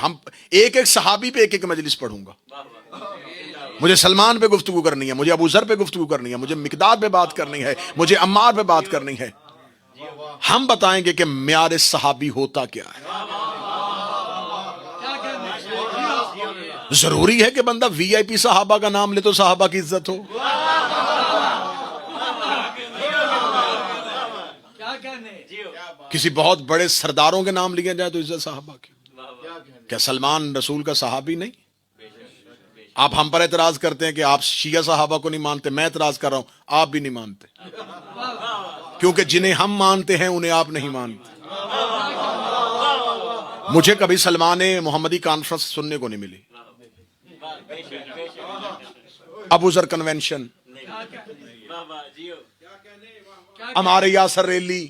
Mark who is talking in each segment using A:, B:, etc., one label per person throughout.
A: हम एक एक सहाबी पे एक एक मजलिस पढ़ूंगा। मुझे सलमान पे गुफ्तगू करनी है, मुझे अबू जर पे गुफ्तगू करनी है, मुझे मिकदाद पे बात करनी है, मुझे अम्मार पे बात करनी है। हम बताएंगे कि म्यार सहाबी होता क्या है। जरूरी है कि बंदा वीआईपी सहाबा का नाम ले तो सहाबा की इज्जत हो। किसी बहुत बड़े सरदारों के नाम लिए जाए तो इज्जत सहाबा की। क्या सलमान रसूल का सहाबी नहीं? आप हम पर एतराज करते हैं कि आप शिया सहाबा को नहीं मानते, मैं एतराज कर रहा हूं आप भी नहीं मानते, क्योंकि जिन्हें हम मानते हैं उन्हें आप नहीं मानते। मुझे कभी सलमान मोहम्मदी कॉन्फ्रेंस सुनने को नहीं मिली, अबू जर कन्वेंशन, हमारे यासर रैली,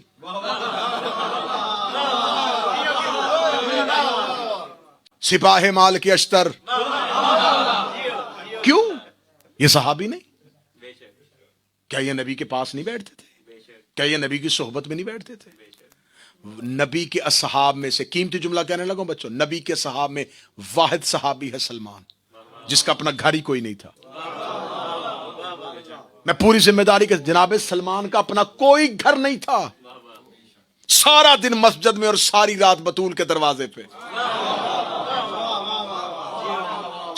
A: सिपाही माल की अश्तर, क्यों? ये सहाबी नहीं? क्या ये नबी के पास नहीं बैठते थे? क्या ये नबी की सोहबत में नहीं बैठते थे? नबी के असहाब में से, कीमती जुमला कहने लगा बच्चों, नबी के असहाब में वाहिद सहाबी है सलमान, जिसका अपना घर ही कोई नहीं था। मैं पूरी जिम्मेदारी के, जनाबे सलमान का अपना कोई घर नहीं था, सारा दिन मस्जिद में और सारी रात बतूल के दरवाजे पे,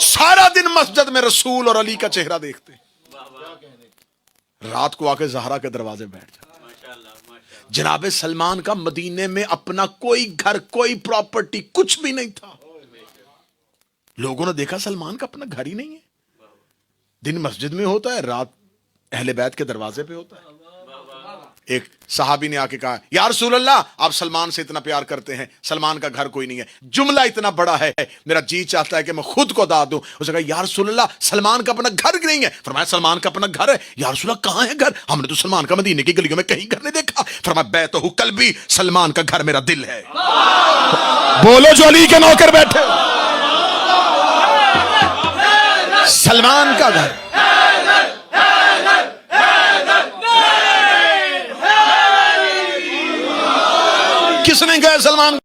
A: सारा दिन मस्जिद में रसूल और अली का चेहरा देखते, रात को आके जहरा के दरवाजे बैठ जाते। जनाबे सलमान का मदीने में अपना कोई घर, कोई प्रॉपर्टी, कुछ भी नहीं था। लोगों ने देखा सलमान का अपना घर ही नहीं है, दिन मस्जिद में होता है, रात अहले बैत के दरवाजे पे होता है। एक सहाबी ने आके कहा, या रसूल अल्लाह, आप सलमान से इतना प्यार करते हैं, सलमान का घर कोई नहीं है, जुमला इतना बड़ा है, मेरा जी चाहता है कि मैं खुद को दाद दूं। उसने कहा, या रसूल अल्लाह, सलमान का अपना घर नहीं है। फरमाया, सलमान का अपना घर है। या रसूल अल्लाह, कहां है घर? हमने तो सलमान का मदीने की गलियों में कहीं घर नहीं देखा। फरमाया, बैतहु कल्बी, सलमान का घर मेरा दिल है। बोलो जो अली के नौकर बैठे, सलमान का घर। किसने कहा सलमान